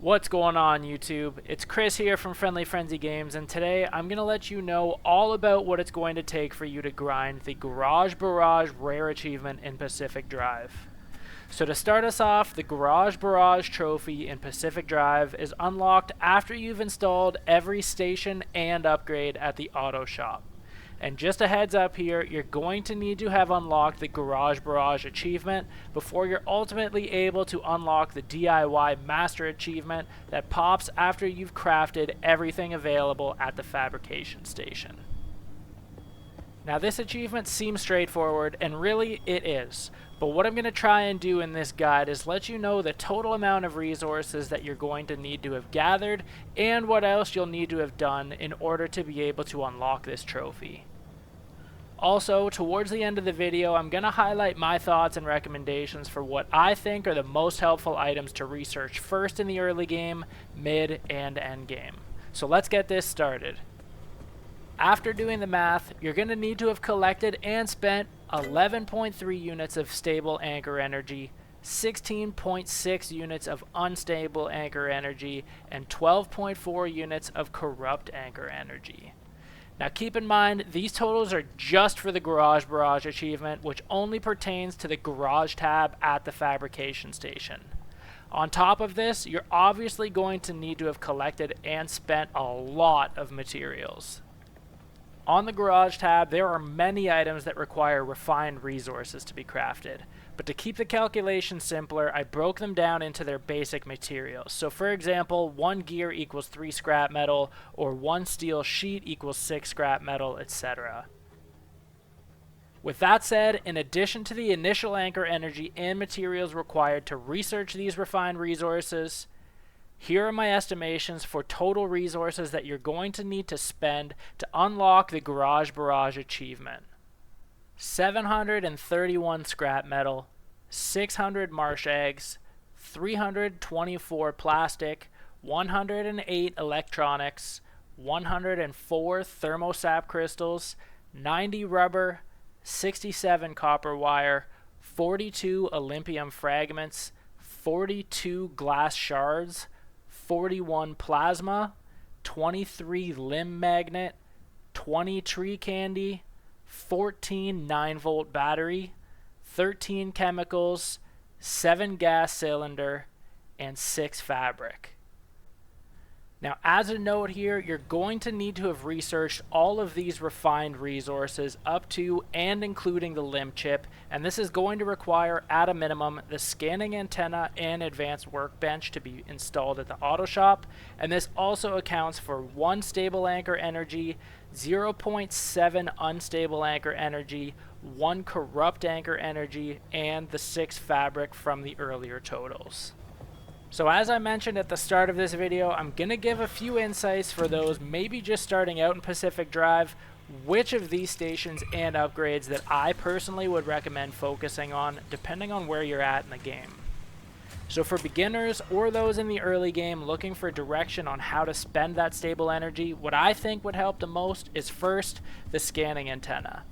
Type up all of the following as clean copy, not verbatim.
What's going on, YouTube? It's Chris here from Friendly Frenzy Games, and today I'm going to let you know all about what it's going to take for you to grind the Garage Barrage rare achievement in Pacific Drive. So to start us off, the Garage Barrage trophy in Pacific Drive is unlocked after you've installed every station and upgrade at the auto shop. And just a heads up here, you're going to need to have unlocked the Garage Barrage achievement before you're ultimately able to unlock the DIY Master achievement that pops after you've crafted everything available at the Fabrication Station. Now this achievement seems straightforward, and really it is, but what I'm going to try and do in this guide is let you know the total amount of resources that you're going to need to have gathered and what else you'll need to have done in order to be able to unlock this trophy. Also, towards the end of the video, I'm going to highlight my thoughts and recommendations for what I think are the most helpful items to research first in the early game, mid, and end game. So let's get this started. After doing the math, you're going to need to have collected and spent 11.3 units of stable anchor energy, 16.6 units of unstable anchor energy, and 12.4 units of corrupt anchor energy. Now keep in mind, these totals are just for the Garage Barrage achievement, which only pertains to the Garage tab at the Fabrication Station. On top of this, you're obviously going to need to have collected and spent a lot of materials. On the Garage tab, there are many items that require refined resources to be crafted, but to keep the calculation simpler, I broke them down into their basic materials. So for example, 1 gear equals 3 scrap metal, or 1 steel sheet equals 6 scrap metal, etc. With that said, in addition to the initial anchor energy and materials required to research these refined resources, here are my estimations for total resources that you're going to need to spend to unlock the Garage Barrage achievement. 731 scrap metal, 600 marsh eggs, 324 plastic, 108 electronics, 104 thermosap crystals, 90 rubber, 67 copper wire, 42 olympium fragments, 42 glass shards, 41 plasma, 23 limb magnet, 20 tree candy, 14 9-volt battery, 13 chemicals, 7 gas cylinder, and 6 fabric. Now, as a note here, you're going to need to have researched all of these refined resources up to and including the limb chip, and this is going to require, at a minimum, the scanning antenna and advanced workbench to be installed at the auto shop, and this also accounts for 1 stable anchor energy, 0.7 unstable anchor energy, 1 corrupt anchor energy, and the 6 fabric from the earlier totals. So as I mentioned at the start of this video, I'm going to give a few insights for those maybe just starting out in Pacific Drive, which of these stations and upgrades that I personally would recommend focusing on depending on where you're at in the game. So for beginners or those in the early game looking for direction on how to spend that stable energy, what I think would help the most is first, the scanning antenna.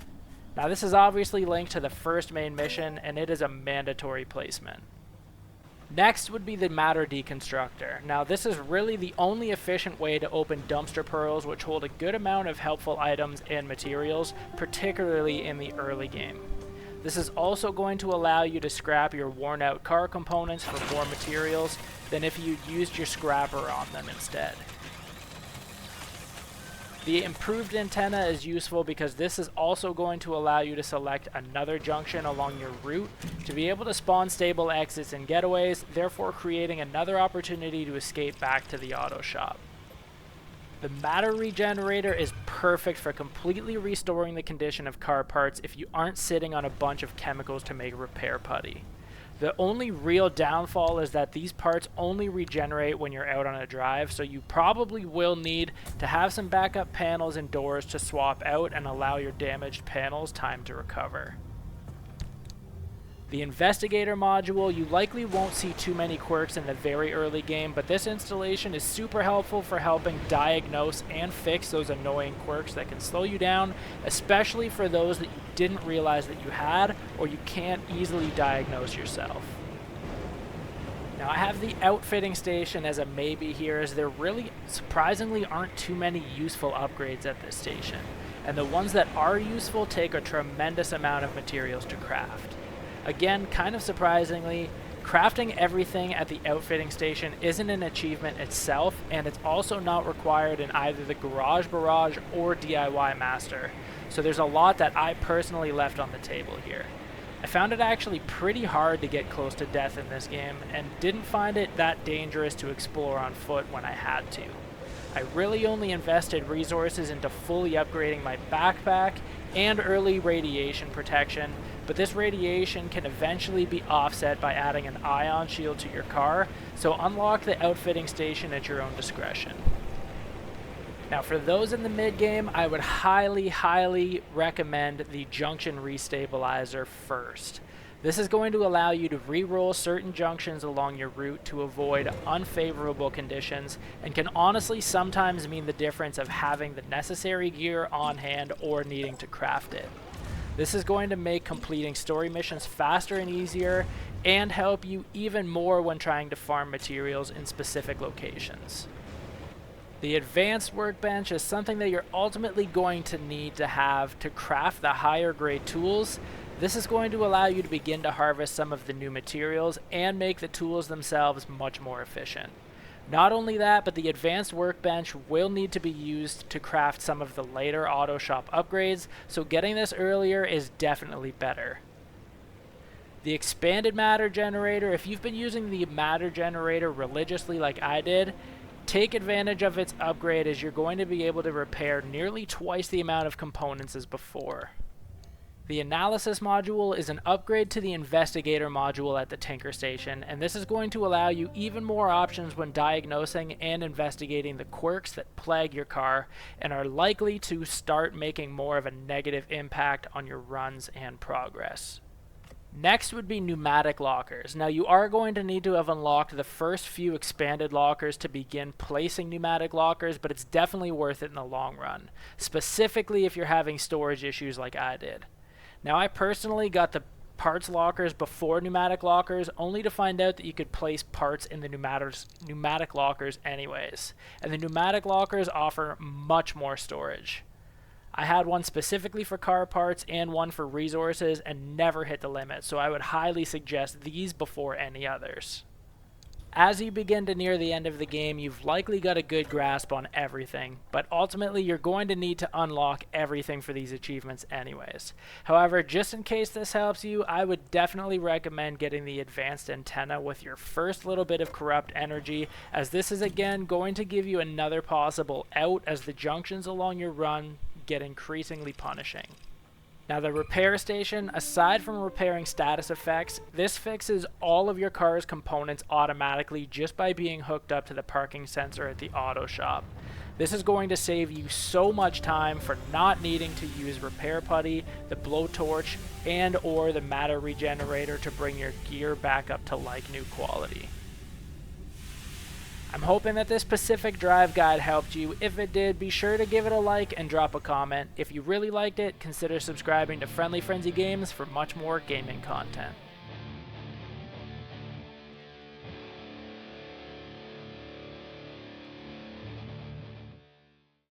Now this is obviously linked to the first main mission, and it is a mandatory placement. Next would be the matter deconstructor. Now this is really the only efficient way to open dumpster pearls, which hold a good amount of helpful items and materials, particularly in the early game. This is also going to allow you to scrap your worn out car components for more materials than if you used your scrapper on them instead. The improved antenna is useful because this is also going to allow you to select another junction along your route to be able to spawn stable exits and getaways, therefore creating another opportunity to escape back to the auto shop. The matter regenerator is perfect for completely restoring the condition of car parts if you aren't sitting on a bunch of chemicals to make repair putty. The only real downfall is that these parts only regenerate when you're out on a drive, so you probably will need to have some backup panels and doors to swap out and allow your damaged panels time to recover. The Investigator module, you likely won't see too many quirks in the very early game, but this installation is super helpful for helping diagnose and fix those annoying quirks that can slow you down, especially for those that you didn't realize that you had or you can't easily diagnose yourself. Now I have the outfitting station as a maybe here, as there really surprisingly aren't too many useful upgrades at this station, and the ones that are useful take a tremendous amount of materials to craft. Again, kind of surprisingly, crafting everything at the outfitting station isn't an achievement itself, and it's also not required in either the Garage Barrage or DIY Master, so there's a lot that I personally left on the table here. I found it actually pretty hard to get close to death in this game, and didn't find it that dangerous to explore on foot when I had to. I really only invested resources into fully upgrading my backpack and early radiation protection, but this radiation can eventually be offset by adding an ion shield to your car, so unlock the outfitting station at your own discretion. Now for those in the mid-game, I would highly recommend the junction restabilizer first. This is going to allow you to re-roll certain junctions along your route to avoid unfavorable conditions, and can honestly sometimes mean the difference of having the necessary gear on hand or needing to craft it. This is going to make completing story missions faster and easier, and help you even more when trying to farm materials in specific locations. The advanced workbench is something that you're ultimately going to need to have to craft the higher grade tools. This is going to allow you to begin to harvest some of the new materials and make the tools themselves much more efficient. Not only that, but the advanced workbench will need to be used to craft some of the later auto shop upgrades, so getting this earlier is definitely better. The expanded matter generator, if you've been using the matter generator religiously like I did, take advantage of its upgrade, as you're going to be able to repair nearly twice the amount of components as before. The analysis module is an upgrade to the investigator module at the Tinker Station, and this is going to allow you even more options when diagnosing and investigating the quirks that plague your car and are likely to start making more of a negative impact on your runs and progress. Next would be pneumatic lockers. Now you are going to need to have unlocked the first few expanded lockers to begin placing pneumatic lockers, but it's definitely worth it in the long run, specifically if you're having storage issues like I did. Now I personally got the parts lockers before pneumatic lockers, only to find out that you could place parts in the pneumatic lockers anyways, and the pneumatic lockers offer much more storage. I had one specifically for car parts and one for resources and never hit the limit, so I would highly suggest these before any others. As you begin to near the end of the game, you've likely got a good grasp on everything, but ultimately you're going to need to unlock everything for these achievements anyways. However, just in case this helps you, I would definitely recommend getting the advanced antenna with your first little bit of corrupt energy, as this is again going to give you another possible out as the junctions along your run get increasingly punishing. Now the repair station, aside from repairing status effects, this fixes all of your car's components automatically just by being hooked up to the parking sensor at the auto shop. This is going to save you so much time for not needing to use repair putty, the blowtorch, and or the matter regenerator to bring your gear back up to like new quality. I'm hoping that this Pacific Drive guide helped you. If it did, be sure to give it a like and drop a comment. If you really liked it, consider subscribing to Friendly Frenzy Games for much more gaming content.